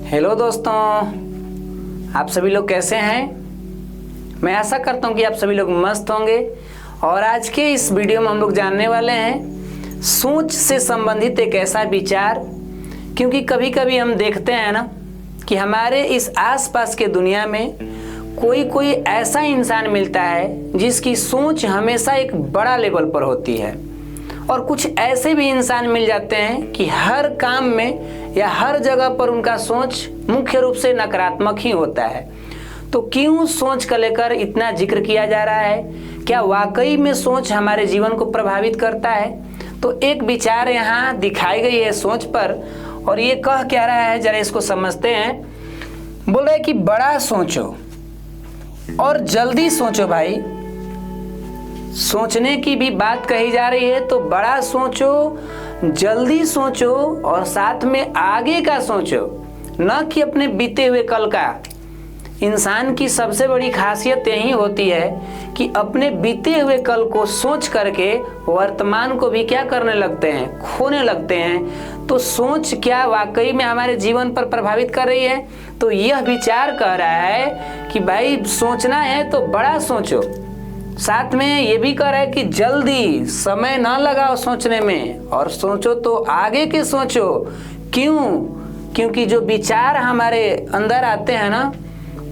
Hello दोस्तों, आप सभी लोग कैसे हैं। मैं आशा करता हूं कि आप सभी लोग मस्त होंगे। और आज के इस वीडियो में हम लोग जानने वाले हैं सोच से संबंधित एक ऐसा विचार, क्योंकि कभी कभी हम देखते हैं ना कि हमारे इस आसपास के दुनिया में कोई ऐसा इंसान मिलता है जिसकी सोच हमेशा एक बड़ा लेवल पर होती है, और कुछ ऐसे भी इंसान मिल जाते हैं कि हर काम में या हर जगह पर उनका सोच मुख्य रूप से नकारात्मक ही होता है। तो क्यों सोच को लेकर इतना जिक्र किया जा रहा है? क्या वाकई में सोच हमारे जीवन को प्रभावित करता है? तो एक विचार यहाँ दिखाई गई है सोच पर, और ये कह क्या रहा है, जरा इसको समझते हैं। बोल रहे कि बड़ा सोचो और जल्दी सोचो। भाई, सोचने की भी बात कही जा रही है, तो बड़ा सोचो, जल्दी सोचो और साथ में आगे का सोचो, न कि अपने बीते हुए कल का। इंसान की सबसे बड़ी खासियत यही होती है कि अपने बीते हुए कल को सोच करके वर्तमान को भी क्या करने लगते हैं, खोने लगते हैं। तो सोच क्या वाकई में हमारे जीवन पर प्रभावित कर रही है? तो यह विचार कह रहा है कि भाई सोचना है तो बड़ा सोचो, साथ में ये भी कह रहा है कि जल्दी समय ना लगाओ सोचने में, और सोचो तो आगे के सोचो। क्यों? क्योंकि जो विचार हमारे अंदर आते हैं ना,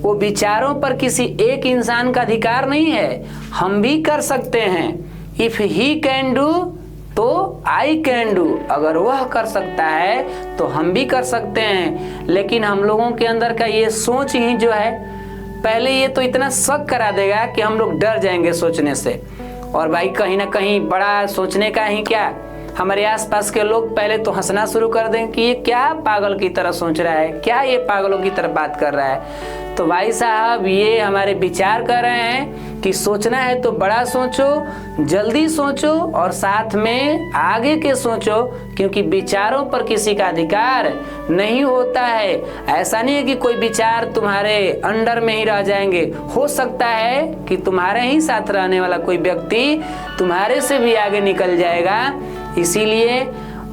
वो विचारों पर किसी एक इंसान का अधिकार नहीं है। हम भी कर सकते हैं। इफ ही कैन डू तो आई कैन डू। अगर वह कर सकता है तो हम भी कर सकते हैं। लेकिन हम लोगों के अंदर का ये सोच ही जो है, पहले ये तो इतना शक करा देगा कि हम लोग डर जाएंगे सोचने से। और भाई कहीं ना कहीं बड़ा सोचने का ही क्या, हमारे आसपास के लोग पहले तो हंसना शुरू कर दें कि ये क्या पागल की तरह सोच रहा है, क्या ये पागलों की तरह बात कर रहा है। तो भाई साहब, ये हमारे विचार कर रहे हैं कि सोचना है तो बड़ा सोचो, जल्दी सोचो और साथ में आगे के सोचो, क्योंकि विचारों पर किसी का अधिकार नहीं होता है। ऐसा नहीं है कि कोई विचार तुम्हारे अंडर में ही रह जाएंगे। हो सकता है कि तुम्हारे ही साथ रहने वाला कोई व्यक्ति तुम्हारे से भी आगे निकल जाएगा। इसीलिए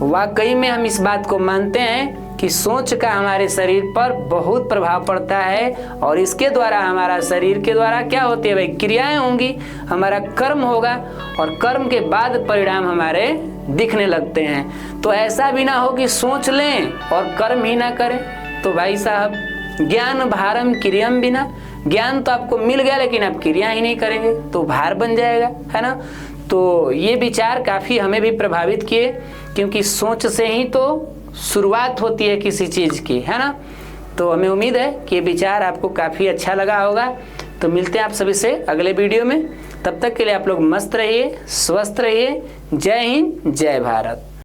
वाकई में हम इस बात को मानते हैं कि सोच का हमारे शरीर पर बहुत प्रभाव पड़ता है, और इसके द्वारा हमारा शरीर के द्वारा क्या होती है भाई, क्रियाएं होंगी, हमारा कर्म होगा, और कर्म के बाद परिणाम हमारे दिखने लगते हैं। तो ऐसा भी ना हो कि सोच लें और कर्म ही ना करें। तो भाई साहब, ज्ञान भारम क्रियम बिना, ज्ञान तो आपको मिल गया लेकिन आप क्रिया ही नहीं करेंगे तो भार बन जाएगा, है ना। तो ये विचार काफी हमें भी प्रभावित किए, क्योंकि सोच से ही तो शुरुआत होती है किसी चीज़ की, है ना। तो हमें उम्मीद है कि ये विचार आपको काफ़ी अच्छा लगा होगा। तो मिलते हैं आप सभी से अगले वीडियो में। तब तक के लिए आप लोग मस्त रहिए, स्वस्थ रहिए। जय हिंद, जय भारत।